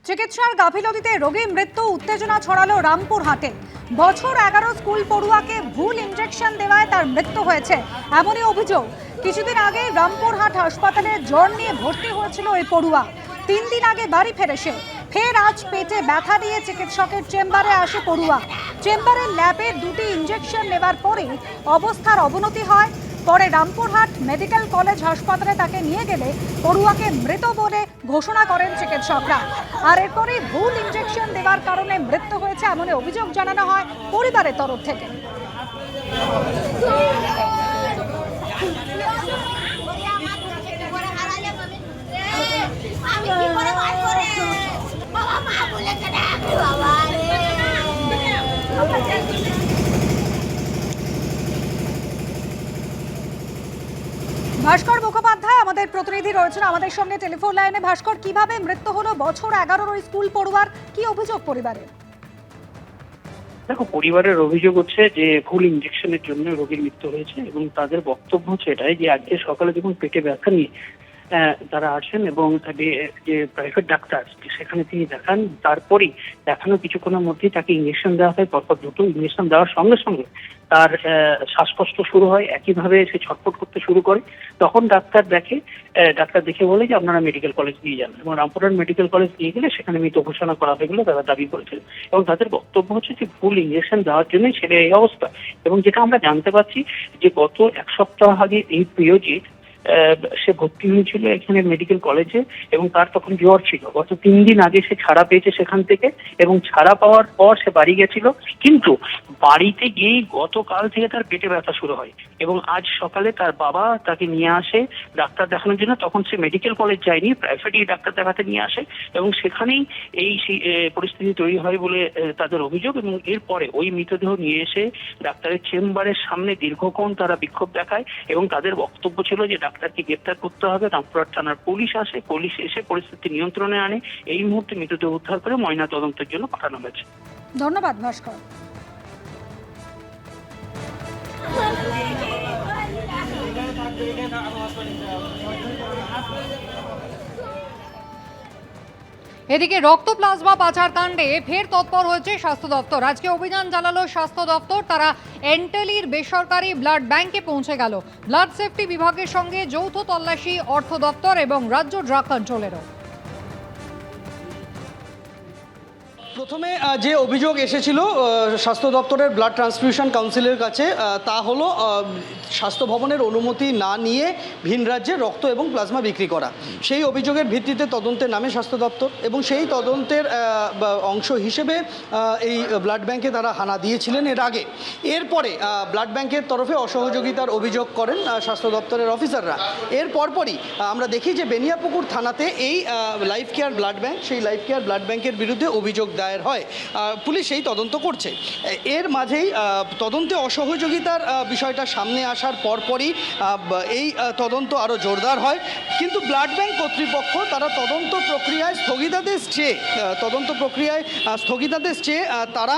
চিকিৎসার গাফিলতিতে রোগী মৃত্যু, উত্তেজনা ছড়ালো রামপুরহাটে। বছর 11 স্কুল পড়ুয়াকে ভুল ইনজেকশন দেওয়ায় তার মৃত্যু হয়েছে, এমনই অভিযোগ। কিছুদিন আগে রামপুরহাট হাসপাতালে জ্বর নিয়ে ভর্তি হয়েছিল এই পড়ুয়া। 3 দিন আগে বাড়ি ফেরে সে। ফের আজ পেটে ব্যথা নিয়ে চিকিৎসকের চেম্বারে আসে পড়ুয়া। চেম্বারের ল্যাবে 2টি ইনজেকশন নেবার পরে অবস্থার অবনতি হয়। পরে রামপুরহাট মেডিকেল কলেজ হাসপাতালে তাকে নিয়ে গেলে পড়ুয়াকে মৃত বলে ঘোষণা করেন চিকিৎসকরা। আর এরপরেই ভুল ইনজেকশন দেওয়ার কারণে মৃত্যু হয়েছে এমন অভিযোগ জানানো হয় পরিবারের তরফ থেকে। ভাস্কর মুখোপাধ্যায় আমাদের প্রতিনিধি রয়েছেন আমাদের সঙ্গে টেলিফোন লাইনে। ভাস্কর, কিভাবে মৃত্যু হলো বছর 11 ওই স্কুল পড়ুয়ার, কি অভিযোগ পরিবারের? দেখো, পরিবারের অভিযোগ হচ্ছে যে ভুল ইনজেকশনের জন্য রোগীর মৃত্যু হয়েছে এবং তাদের বক্তব্য হচ্ছে এটাই যে আজকে সকালে যখন পেটে ব্যথা নিয়ে তারা আসেন এবং যে প্রাইভেট ডাক্তার সেখানে তিনি দেখান, তারপরেই দেখানোর কিছুক্ষণের মধ্যেই তাকে ইঞ্জেকশন দেওয়া হয়। পরপর 2টো ইঞ্জেকশন দেওয়ার সঙ্গে সঙ্গে তার শ্বাসকষ্ট শুরু হয়, একইভাবে সে ছটফট করতে শুরু করে। তখন ডাক্তার দেখে বলে যে আপনারা মেডিকেল কলেজ নিয়ে যান, এবং রামপুরহাট মেডিকেল কলেজ নিয়ে গেলে সেখানে মৃত ঘোষণা করা হয়ে গেলে তারা দাবি করেছিল। এবং তাদের বক্তব্য হচ্ছে যে ভুল ইঞ্জেকশন দেওয়ার জন্যই ছেলে এই অবস্থা। এবং যেটা আমরা জানতে পারছি যে গত 1 সপ্তাহ আগে এই প্রিয়জিৎ সে ভর্তি হয়েছিল এখানে মেডিকেল কলেজে এবং তার তখন জ্বর ছিল। গত 3 দিন আগে সে ছাড়া পেয়েছে সেখান থেকে, এবং ছাড়া পাওয়ার পর সে বাড়ি গেছিল। কিন্তু বাড়িতে গিয়েই গতকাল থেকে তার পেটে ব্যথা শুরু হয় এবং আজ সকালে তার বাবা তাকে নিয়ে আসে ডাক্তার দেখানোর জন্য। তখন সে মেডিকেল কলেজ যায়নি, প্রাইভেটই ডাক্তার দেখাতে নিয়ে আসে এবং সেখানেই এই পরিস্থিতি তৈরি হয় বলে তাদের অভিযোগ। এবং এরপরে ওই মৃতদেহ নিয়ে এসে ডাক্তারের চেম্বারের সামনে দীর্ঘক্ষণ তারা বিক্ষোভ দেখায় এবং তাদের বক্তব্য ছিল যে ডাক্তারকে গ্রেপ্তার করতে হবে। রামপুরহাট থানার পুলিশ আসে, পুলিশ এসে পরিস্থিতি নিয়ন্ত্রণে আনে। এই মুহূর্তে মৃতদেহ উদ্ধার করে ময়না তদন্তের জন্য পাঠানো হয়েছে। ধন্যবাদ ভাস্কর। এদিকে রক্ত প্লাজমা পাচার কাণ্ডে ফের তৎপর হয়েছে স্বাস্থ্য দপ্তর। আজকে অভিযান চালালো স্বাস্থ্য দপ্তর। তারা এন্টেলির বেসরকারি ব্লাড ব্যাংকে পৌঁছে গেল। ব্লাড সেফটি বিভাগের সঙ্গে যৌথ তল্লাশি অর্থ দপ্তর এবং রাজ্য ড্রাগ কন্ট্রোলেরও। প্রথমে যে অভিযোগ এসেছিল স্বাস্থ্য দপ্তরের ব্লাড ট্রান্সফিউশন কাউন্সিলের কাছে, তা হলো স্বাস্থ্য ভবনের অনুমতি না নিয়ে ভিন রাজ্যে রক্ত এবং প্লাজমা বিক্রি করা। সেই অভিযোগের ভিত্তিতে তদন্তের নামে স্বাস্থ্য দপ্তর, এবং সেই তদন্তের অংশ হিসেবে এই ব্লাড ব্যাংকে তারা হানা দিয়েছিলেন এর আগে। এরপরে ব্লাড ব্যাংকের তরফে অসহযোগিতার অভিযোগ করেন স্বাস্থ্য দপ্তরের অফিসাররা। এর পরপরই আমরা দেখি যে বেনিয়াপুকুর থানাতে এই লাইফ কেয়ার ব্লাড ব্যাংক, সেই লাইফ কেয়ার ব্লাড ব্যাংকের বিরুদ্ধে অভিযোগ দায়ের হয়। পুলিশ সেই তদন্ত করছে। এর মাঝেই তদন্তে অসহযোগিতার বিষয়টা সামনে আসার পরপরই এই তদন্ত আরও জোরদার হয়। কিন্তু ব্লাড ব্যাংক কর্তৃপক্ষ তারা তদন্ত প্রক্রিয়ায় স্থগিতাদেশ চেয়ে তারা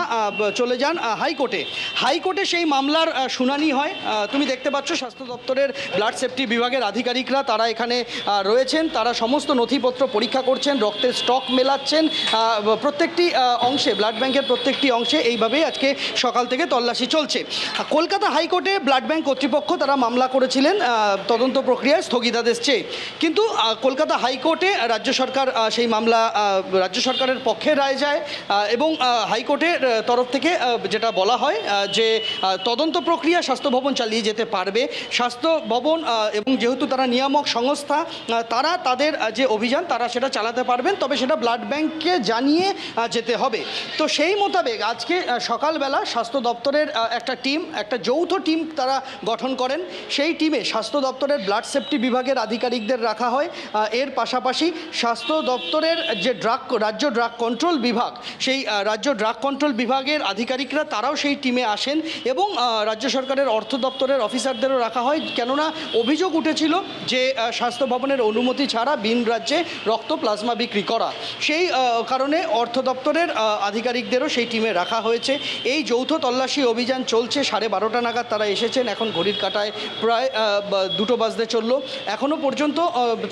চলে যান হাইকোর্টে। হাইকোর্টে সেই মামলার শুনানি হয়। তুমি দেখতে পাচ্ছ স্বাস্থ্য দপ্তরের ব্লাড সেফটি বিভাগের আধিকারিকরা তারা এখানে রয়েছেন। তারা সমস্ত নথিপত্র পরীক্ষা করছেন, রক্তের স্টক মেলাচ্ছেন। প্রত্যেকটি অংশে, ব্লাড ব্যাংকের প্রত্যেকটি অংশে এইভাবেই আজকে সকাল থেকে তল্লাশি চলছে। কলকাতা হাইকোর্টে ব্লাড ব্যাংক কর্তৃপক্ষ তারা মামলা করেছিলেন তদন্ত প্রক্রিয়ায় স্থগিতাদেশ চেয়ে। কিন্তু কলকাতা হাইকোর্টে রাজ্য সরকার সেই মামলা রাজ্য সরকারের পক্ষে রায় যায় এবং হাইকোর্টের তরফ থেকে যেটা বলা হয় যে তদন্ত প্রক্রিয়া স্বাস্থ্য ভবন চালিয়ে যেতে পারবে। স্বাস্থ্য ভবন এবং যেহেতু তারা নিয়ামক সংস্থা, তারা তাদের যে অভিযান তারা সেটা চালাতে পারবেন, তবে সেটা ব্লাড ব্যাংককে জানিয়ে যেতে হবে। তো সেই মোতাবেক আজকে সকালবেলা স্বাস্থ্য দপ্তরের একটা যৌথ টিম তারা গঠন করেন। সেই টিমে স্বাস্থ্য দপ্তরের ব্লাড সেফটি বিভাগের আধিকারিকদের রাখা হয়। এর পাশাপাশি স্বাস্থ্য দপ্তরের যে রাজ্য ড্রাগ কন্ট্রোল বিভাগ, সেই রাজ্য ড্রাগ কন্ট্রোল বিভাগের আধিকারিকরা তারাও সেই টিমে আসেন এবং রাজ্য সরকারের অর্থ দপ্তরের অফিসারদেরও রাখা হয়। কেননা অভিযোগ উঠেছিল যে স্বাস্থ্য ভবনের অনুমতি ছাড়া ভিন রাজ্যে রক্ত প্লাজমা বিক্রি করা। সেই কারণে অর্থ দপ্তরের দপ্তরের আধিকারিকদেরও সেই টিমে রাখা হয়েছে। এই যৌথ তল্লাশি অভিযান চলছে, 12:30 নাগাদ তারা এসেছেন, এখন ঘড়ির কাঁটায় প্রায় 2টো বাজতে চললো। এখনও পর্যন্ত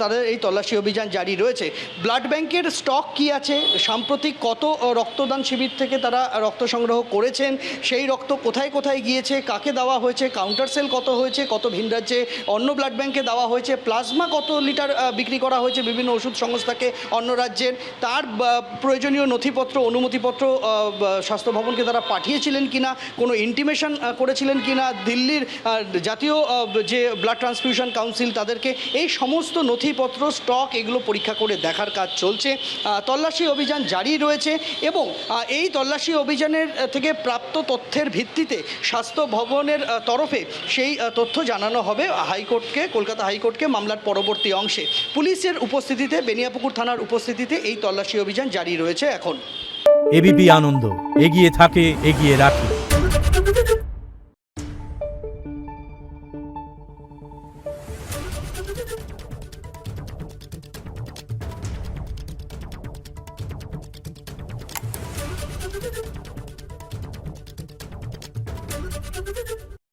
তাদের এই তল্লাশি অভিযান জারি রয়েছে। ব্লাড ব্যাংকের স্টক কি আছে, সাম্প্রতিক কত রক্তদান শিবির থেকে তারা রক্ত সংগ্রহ করেছেন, সেই রক্ত কোথায় কোথায় গিয়েছে, কাকে দেওয়া হয়েছে, কাউন্টার সেল কত হয়েছে, কত ভিন রাজ্যে অন্য ব্লাড ব্যাংকে দেওয়া হয়েছে, প্লাজমা কত লিটার বিক্রি করা হয়েছে বিভিন্ন ওষুধ সংস্থাকে অন্য রাজ্যের, তার প্রয়োজনীয় নথিপত্র অনুমতিপত্র স্বাস্থ্য ভবনকে তারা পাঠিয়েছিলেন কিনা, কোনো ইন্টিমেশন করেছিলেন কিনা দিল্লির জাতীয় যে ব্লাড ট্রান্সফিউশন কাউন্সিল তাদেরকে, এই সমস্ত নথিপত্র স্টক এগুলো পরীক্ষা করে দেখার কাজ চলছে। তল্লাশি অভিযান জারি রয়েছে এবং এই তল্লাশি অভিযানের থেকে প্রাপ্ত তথ্যের ভিত্তিতে স্বাস্থ্য ভবনের তরফে সেই তথ্য জানানো হবে হাইকোর্টকে, কলকাতা হাইকোর্টকে মামলার পরবর্তী অংশে। পুলিশের উপস্থিতিতে, বেনিয়াপুকুর থানার উপস্থিতিতে এই তল্লাশি অভিযান জারি রয়েছে এখন। এবিপি আনন্দ, এগিয়ে থাকে, এগিয়ে রাখে।